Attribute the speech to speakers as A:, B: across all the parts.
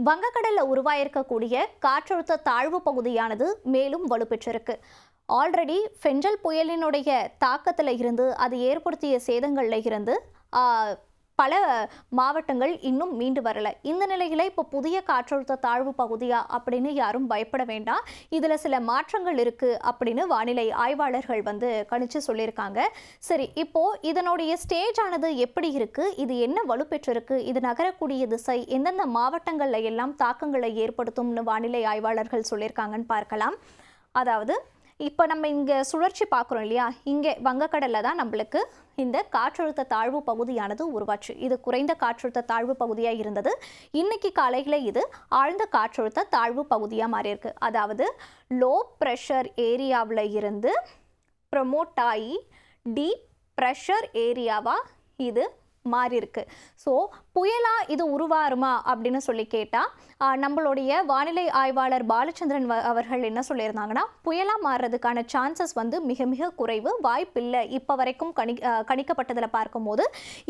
A: வங்கக்கடல்ல உருவாயிருக்கக்கூடிய காற்றழுத்த தாழ்வு பகுதியானது மேலும் வலுப்பெற்றிருக்கு. ஆல்ரெடி ஃபெஞ்சல் புயலினுடைய தாக்கத்தில் இருந்து அது ஏற்படுத்திய சேதங்கள்ல இருந்து பல மாவட்டங்கள் இன்னும் மீண்டு வரல. இந்த நிலையில இப்போ புதிய காற்றழுத்த தாழ்வு பகுதியா அப்படின்னு யாரும் பயப்பட வேண்டாம். இதுல சில மாற்றங்கள் இருக்கு அப்படின்னு வானிலை ஆய்வாளர்கள் கணிச்சு சொல்லியிருக்காங்க. சரி, இப்போ இதனுடைய ஸ்டேஜ் ஆனது எப்படி இருக்கு, இது என்ன வலுப்பெற்றிருக்கு, இது நகரக்கூடிய திசை எந்தெந்த மாவட்டங்கள்ல எல்லாம் தாக்கங்களை ஏற்படுத்தும்னு வானிலை ஆய்வாளர்கள் சொல்லியிருக்காங்கன்னு பார்க்கலாம். அதாவது இப்போ நம்ம இங்கே சுழற்சி பார்க்குறோம் இல்லையா, இங்கே வங்கக்கடலில் தான் நம்மளுக்கு இந்த காற்றழுத்த தாழ்வு பகுதியானது உருவாச்சு. இது குறைந்த காற்றழுத்த தாழ்வு பகுதியாக இருந்தது. இன்னைக்கு காலையில் இது ஆழ்ந்த காற்றழுத்த தாழ்வு பகுதியாக மாறி இருக்கு. அதாவது லோ ப்ரெஷர் ஏரியாவில் இருந்து ப்ரமோட் ஆகி டீப் ப்ரெஷர் ஏரியாவாக இது மாறி இருக்கு. ஸோ புயலா இது உருவாருமா அப்படின்னு சொல்லி கேட்டால் நம்மளுடைய வானிலை ஆய்வாளர் பாலச்சந்திரன் அவர்கள் என்ன சொல்லியிருந்தாங்கன்னா, புயலா மாறுறதுக்கான சான்சஸ் மிக மிக குறைவு, வாய்ப்பில்லை. இப்போ வரைக்கும் கணிக்கப்பட்டதில் பார்க்கும்போது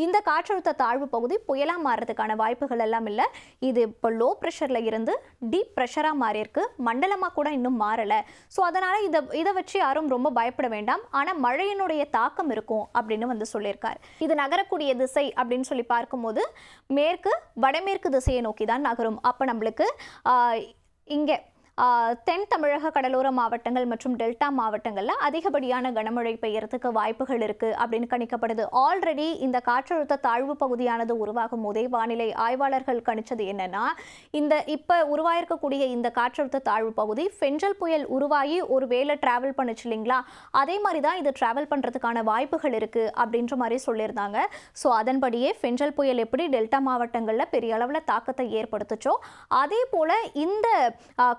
A: இந்த காற்றழுத்த தாழ்வு பகுதி புயலா மாறுறதுக்கான வாய்ப்புகள் எல்லாம் இல்லை. இது இப்போ லோ ப்ரெஷரில் இருந்து டீப் ப்ரெஷராக மாறி இருக்கு. மண்டலமாக கூட இன்னும் மாறலை. ஸோ அதனால் இதை வச்சு யாரும் ரொம்ப பயப்பட வேண்டாம். ஆனால் மழையினுடைய தாக்கம் இருக்கும் அப்படின்னு சொல்லியிருக்காரு. இது நகரக்கூடிய திசை அப்படின்னு சொல்லி பார்க்கும்போது மேற்கு வடமேற்கு திசையை நோக்கி தான் நகரும். அப்போ நம்மளுக்கு இங்கே தென் தமிழக கடலோர மாவட்டங்கள் மற்றும் டெல்டா மாவட்டங்களில் அதிகப்படியான கனமழை பெய்யறதுக்கு வாய்ப்புகள் இருக்குது அப்படின்னு கணிக்கப்படுது. ஆல்ரெடி இந்த காற்றழுத்த தாழ்வு பகுதியானது உருவாகும் போதே வானிலை ஆய்வாளர்கள் கணிச்சது என்னன்னா, இந்த இப்போ உருவாயிருக்கக்கூடிய இந்த காற்றழுத்த தாழ்வு பகுதி ஃபெஞ்சல் புயல் உருவாகி ஒரு வேளை டிராவல் பண்ணுச்சு இல்லைங்களா, அதே மாதிரி தான் இது டிராவல் பண்ணுறதுக்கான வாய்ப்புகள் இருக்குது அப்படின்ற மாதிரி சொல்லியிருந்தாங்க. ஸோ அதன்படியே ஃபெஞ்சல் புயல் எப்படி டெல்டா மாவட்டங்களில் பெரிய அளவில் தாக்கத்தை ஏற்படுத்துச்சோ, அதே போல் இந்த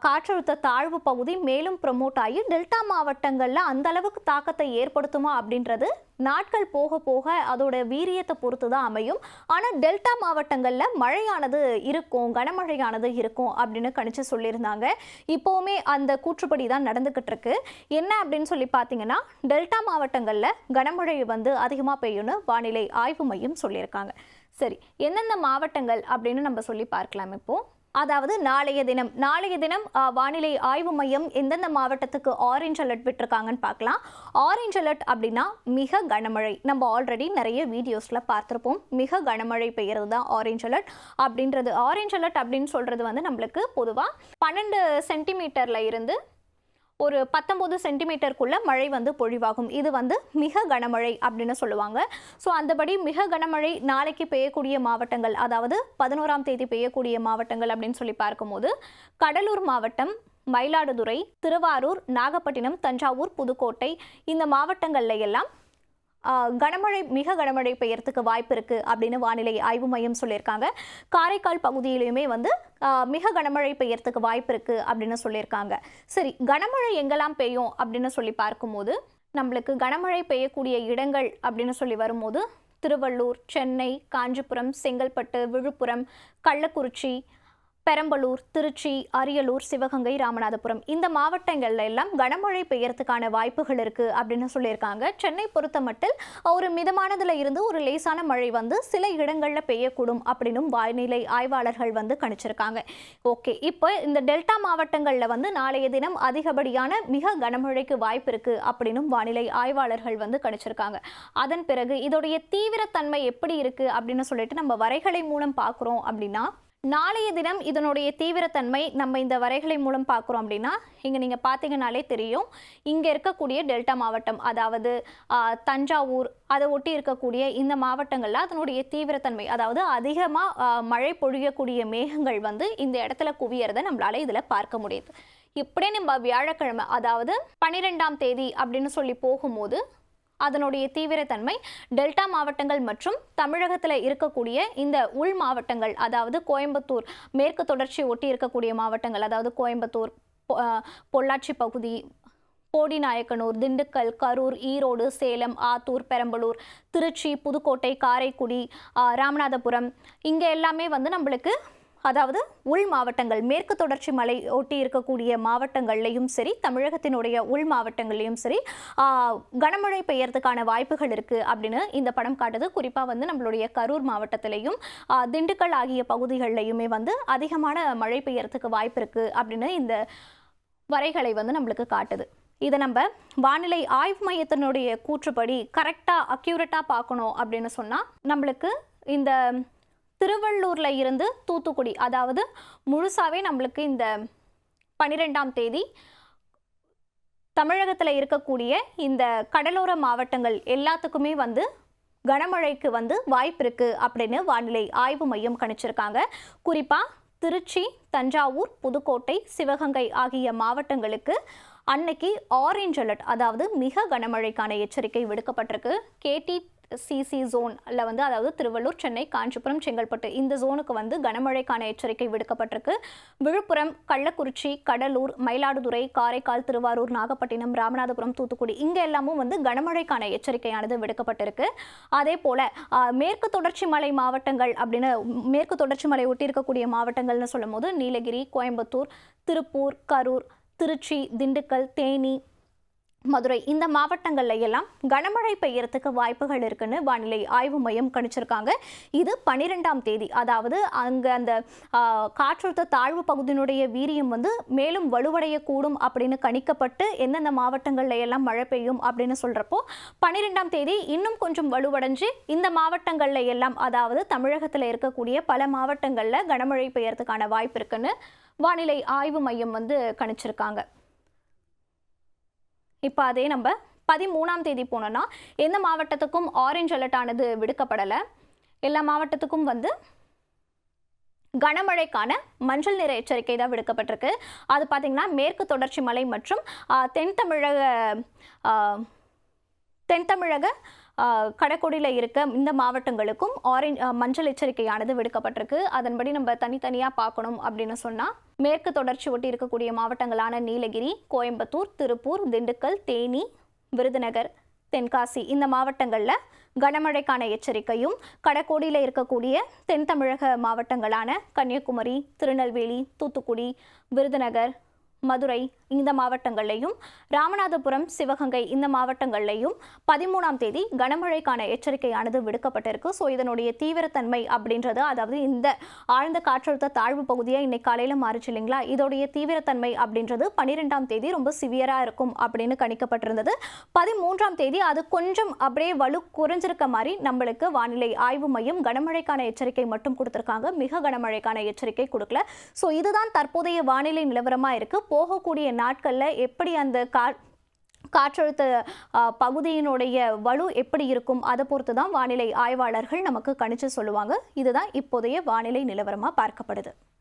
A: காற்றழுத்த தாழ்வு பகுதி மேலும் ப்ரமோட் ஆகி டெல்டா மாவட்டங்களில் அந்த அளவுக்கு தாக்கத்தை ஏற்படுத்துமா அப்படின்றது நாட்கள் போக போக அதோட வீரியத்தை பொறுத்து தான் அமையும். ஆனால் டெல்டா மாவட்டங்களில் மழையானது இருக்கும், கனமழையானது இருக்கும் அப்படின்னு கணிச்சு சொல்லியிருந்தாங்க. இப்போவுமே அந்த கூற்றுப்படி தான் நடந்துக்கிட்டு இருக்கு. என்ன அப்படின்னு சொல்லி பார்த்தீங்கன்னா, டெல்டா மாவட்டங்களில் கனமழை அதிகமாக பெய்யும்னு வானிலை ஆய்வு மையம் சொல்லியிருக்காங்க. சரி, எந்தெந்த மாவட்டங்கள் அப்படின்னு நம்ம சொல்லி பார்க்கலாம். இப்போ அதாவது நாளைய தினம் வானிலை ஆய்வு மையம் எந்தெந்த மாவட்டத்துக்கு ஆரஞ்ச் அலர்ட் விட்டுருக்காங்கன்னு பார்க்கலாம். ஆரஞ்ச் அலர்ட் அப்படின்னா மிக கனமழை. நம்ம ஆல்ரெடி நிறைய வீடியோஸில் பார்த்துருப்போம். மிக கனமழை பெய்யறது தான் ஆரஞ்ச் அலர்ட் அப்படின்றது. ஆரஞ்ச் அலர்ட் அப்படின்னு சொல்கிறது நம்மளுக்கு பொதுவாக 12 சென்டிமீட்டரில் இருந்து ஒரு 19 சென்டிமீட்டருக்குள்ள மழை பொழிவாகும். இது மிக கனமழை அப்படின்னு சொல்லுவாங்க. ஸோ அந்தபடி மிக கனமழை நாளைக்கு பெய்யக்கூடிய மாவட்டங்கள், அதாவது 11ஆம் தேதி பெய்யக்கூடிய மாவட்டங்கள் அப்படின்னு சொல்லி பார்க்கும்போது கடலூர் மாவட்டம், மயிலாடுதுறை, திருவாரூர், நாகப்பட்டினம், தஞ்சாவூர், புதுக்கோட்டை இந்த மாவட்டங்கள்ல எல்லாம் கனமழை மிக கனமழை பெய்யறதுக்கு வாய்ப்பு இருக்கு அப்படின்னு வானிலை ஆய்வு மையம் சொல்லியிருக்காங்க. காரைக்கால் பகுதியிலுமே மிக கனமழை பெய்யறதுக்கு வாய்ப்பு இருக்கு அப்படின்னு சொல்லியிருக்காங்க. சரி, கனமழை எங்கெல்லாம் பெய்யும் அப்படின்னு சொல்லி பார்க்கும்போது நம்மளுக்கு கனமழை பெய்யக்கூடிய இடங்கள் அப்படின்னு சொல்லி வரும்போது திருவள்ளூர், சென்னை, காஞ்சிபுரம், செங்கல்பட்டு, விழுப்புரம், கள்ளக்குறிச்சி, பெரம்பலூர், திருச்சி, அரியலூர், சிவகங்கை, ராமநாதபுரம் இந்த மாவட்டங்கள்ல எல்லாம் கனமழை பெய்யறதுக்கான வாய்ப்புகள் இருக்கு அப்படின்னு சொல்லியிருக்காங்க. சென்னை பொறுத்த மட்டில் ஒரு மிதமானதுல இருந்து ஒரு லேசான மழை சில இடங்கள்ல பெய்யக்கூடும் அப்படின்னு வானிலை ஆய்வாளர்கள் கணிச்சிருக்காங்க. ஓகே, இப்போ இந்த டெல்டா மாவட்டங்கள்ல நாளைய தினம் அதிகப்படியான மிக கனமழைக்கு வாய்ப்பு இருக்கு அப்படின்னு வானிலை ஆய்வாளர்கள் கணிச்சிருக்காங்க. அதன் பிறகு இதோடைய தீவிரத்தன்மை எப்படி இருக்கு அப்படின்னு சொல்லிட்டு நம்ம வரைகலை மூலம் பார்க்குறோம் அப்படின்னா, நாளைய தினம் இதனுடைய தீவிரத்தன்மை நம்ம இந்த வரைகளை மூலம் பார்க்குறோம் அப்படின்னா, இங்கே நீங்கள் பார்த்தீங்கன்னாலே தெரியும். இங்கே இருக்கக்கூடிய டெல்டா மாவட்டம், அதாவது தஞ்சாவூர், அதை ஒட்டி இருக்கக்கூடிய இந்த மாவட்டங்களில் அதனுடைய தீவிரத்தன்மை, அதாவது அதிகமாக மழை பொழியக்கூடிய மேகங்கள் இந்த இடத்துல குவியறதை நம்மளால இதில் பார்க்க முடியுது. இப்படியே நம்ம வியாழக்கிழமை, அதாவது 12ஆம் தேதி அப்படின்னு சொல்லி போகும்போது அதனுடைய தீவிரத்தன்மை டெல்டா மாவட்டங்கள் மற்றும் தமிழகத்தில் இருக்கக்கூடிய இந்த உள் மாவட்டங்கள், அதாவது கோயம்புத்தூர், மேற்கு தொடர்ச்சி ஒட்டி இருக்கக்கூடிய மாவட்டங்கள், அதாவது கோயம்புத்தூர், பொள்ளாச்சி பகுதி, போடிநாயக்கனூர், திண்டுக்கல், கரூர், ஈரோடு, சேலம், ஆத்தூர், பெரம்பலூர், திருச்சி, புதுக்கோட்டை, காரைக்குடி, ராமநாதபுரம் இங்கே எல்லாமே நம்மளுக்கு அதாவது உள் மாவட்டங்கள், மேற்கு தொடர்ச்சி மலை ஒட்டி இருக்கக்கூடிய மாவட்டங்கள்லையும் சரி, தமிழகத்தினுடைய உள் மாவட்டங்கள்லையும் சரி கனமழை பெய்யறதுக்கான வாய்ப்புகள் இருக்கு அப்படின்னு இந்த படம் காட்டுது. குறிப்பாக வந்து நம்மளுடைய கரூர் மாவட்டத்திலையும் திண்டுக்கல் ஆகிய பகுதிகளிலையுமே வந்து அதிகமான மழை பெய்யறதுக்கு வாய்ப்பு இருக்கு அப்படின்னு இந்த வரைகளை வந்து நம்மளுக்கு காட்டுது. இதை நம்ம வானிலை ஆய்வு மையத்தினுடைய கூற்றுப்படி கரெக்டாக அக்யூரேட்டாக பார்க்கணும் அப்படின்னு சொன்னால் நம்மளுக்கு இந்த திருவள்ளூர்ல இருந்து தூத்துக்குடி, அதாவது முழுசாவே நம்மளுக்கு இந்த 12ஆம் தேதி தமிழகத்தில் இருக்கக்கூடிய இந்த கடலோர மாவட்டங்கள் எல்லாத்துக்குமே வந்து கனமழைக்கு வந்து வாய்ப்பு இருக்கு அப்படின்னு வானிலை ஆய்வு மையம் கணிச்சிருக்காங்க. குறிப்பாக திருச்சி, தஞ்சாவூர், புதுக்கோட்டை, சிவகங்கை ஆகிய மாவட்டங்களுக்கு அன்னைக்கு ஆரஞ்ச் அலர்ட், அதாவது மிக கனமழைக்கான எச்சரிக்கை விடுக்கப்பட்டிருக்கு. KTCC ஜோன்ல வந்து, அதாவது திருவள்ளூர், சென்னை, காஞ்சிபுரம், செங்கல்பட்டு இந்த ஜோனுக்கு வந்து கனமழைக்கான எச்சரிக்கை விடுக்கப்பட்டிருக்கு. விழுப்புரம், கள்ளக்குறிச்சி, கடலூர், மயிலாடுதுறை, காரைக்கால், திருவாரூர், நாகப்பட்டினம், ராமநாதபுரம், தூத்துக்குடி இங்க எல்லாமும் வந்து கனமழைக்கான எச்சரிக்கையானது விடுக்கப்பட்டிருக்கு. அதே போல மேற்கு தொடர்ச்சி மலை மாவட்டங்கள் அப்படின்னு, மேற்கு தொடர்ச்சி மலை ஒட்டி இருக்கக்கூடிய மாவட்டங்கள்னு சொல்லும் போது நீலகிரி, கோயம்புத்தூர், திருப்பூர், கரூர், திருச்சி, திண்டுக்கல், தேனி, மதுரை இந்த மாவட்டங்கள்ல எல்லாம் கனமழை பெய்யறதுக்கு வாய்ப்புகள் இருக்குன்னு வானிலை ஆய்வு மையம் கணிச்சிருக்காங்க. இது 12ஆம் தேதி, அதாவது அங்க அந்த காற்றழுத்த தாழ்வு பகுதியினுடைய வீரியம் வந்து மேலும் வலுவடையக்கூடும் அப்படின்னு கணிக்கப்பட்டு எந்தெந்த மாவட்டங்கள்ல எல்லாம் மழை பெய்யும் அப்படின்னு சொல்றப்போ 12ஆம் தேதி இன்னும் கொஞ்சம் வலுவடைஞ்சு இந்த மாவட்டங்கள்ல எல்லாம், அதாவது தமிழகத்தில் இருக்கக்கூடிய பல மாவட்டங்கள்ல கனமழை பெய்யறதுக்கான வாய்ப்பு இருக்குன்னு வானிலை ஆய்வு மையம் வந்து கணிச்சிருக்காங்க. இப்போ அதே நம்ம 13ஆம் தேதி போனோம்னா எந்த மாவட்டத்துக்கும் ஆரஞ்ச் அலர்ட் ஆனது விடுக்கப்படலை. எல்லா மாவட்டத்துக்கும் வந்து கனமழைக்கான மஞ்சள் நிற எச்சரிக்கை தான் விடுக்கப்பட்டிருக்கு. அது பார்த்தீங்கன்னா மேற்கு தொடர்ச்சி மலை மற்றும் தென் தமிழக கடற்கொடியில் இருக்க இந்த மாவட்டங்களுக்கும் மஞ்சள் எச்சரிக்கையானது விடுக்கப்பட்டிருக்கு. அதன்படி நம்ம தனித்தனியாக பார்க்கணும் அப்படின்னு சொன்னால் மேற்கு தொடர்ச்சி ஒட்டி இருக்கக்கூடிய மாவட்டங்களான நீலகிரி, கோயம்புத்தூர், திருப்பூர், திண்டுக்கல், தேனி, விருதுநகர், தென்காசி இந்த மாவட்டங்களில் கனமழைக்கான எச்சரிக்கையும், கடற்கோடியில் இருக்கக்கூடிய தென் தமிழக மாவட்டங்களான கன்னியாகுமரி, திருநெல்வேலி, தூத்துக்குடி, விருதுநகர், மதுரை இந்த மாவட்டங்கள்லையும், ராமநாதபுரம், சிவகங்கை இந்த மாவட்டங்கள்லையும் 13ஆம் தேதி கனமழைக்கான எச்சரிக்கையானது விடுக்கப்பட்டிருக்கு. ஸோ இதனுடைய தீவிரத்தன்மை அப்படின்றது, அதாவது இந்த ஆழ்ந்த காற்றழுத்த தாழ்வு பகுதியாக இன்னைக்கு காலையில் மாறிச்சு இல்லைங்களா, இதோடைய தீவிரத்தன்மை அப்படின்றது 12ஆம் தேதி ரொம்ப சிவியராக இருக்கும் அப்படின்னு கணிக்கப்பட்டிருந்தது. 13ஆம் தேதி அது கொஞ்சம் அப்படியே வலு குறைஞ்சிருக்க மாதிரி நம்மளுக்கு வானிலை ஆய்வு மையம் கனமழைக்கான எச்சரிக்கை மட்டும் கொடுத்துருக்காங்க, மிக கனமழைக்கான எச்சரிக்கை கொடுக்கல. ஸோ இதுதான் தற்போதைய வானிலை நிலவரமாக இருக்கு. போகக்கூடிய நாட்களில் எப்படி அந்த காற்றழுத்த பகுதியினுடைய வலு எப்படி இருக்கும் அதை பொறுத்து தான் வானிலை ஆய்வாளர்கள் நமக்கு கணிச்சு சொல்லுவாங்க. இதுதான் இப்போதைய வானிலை நிலவரமாக பார்க்கப்படுது.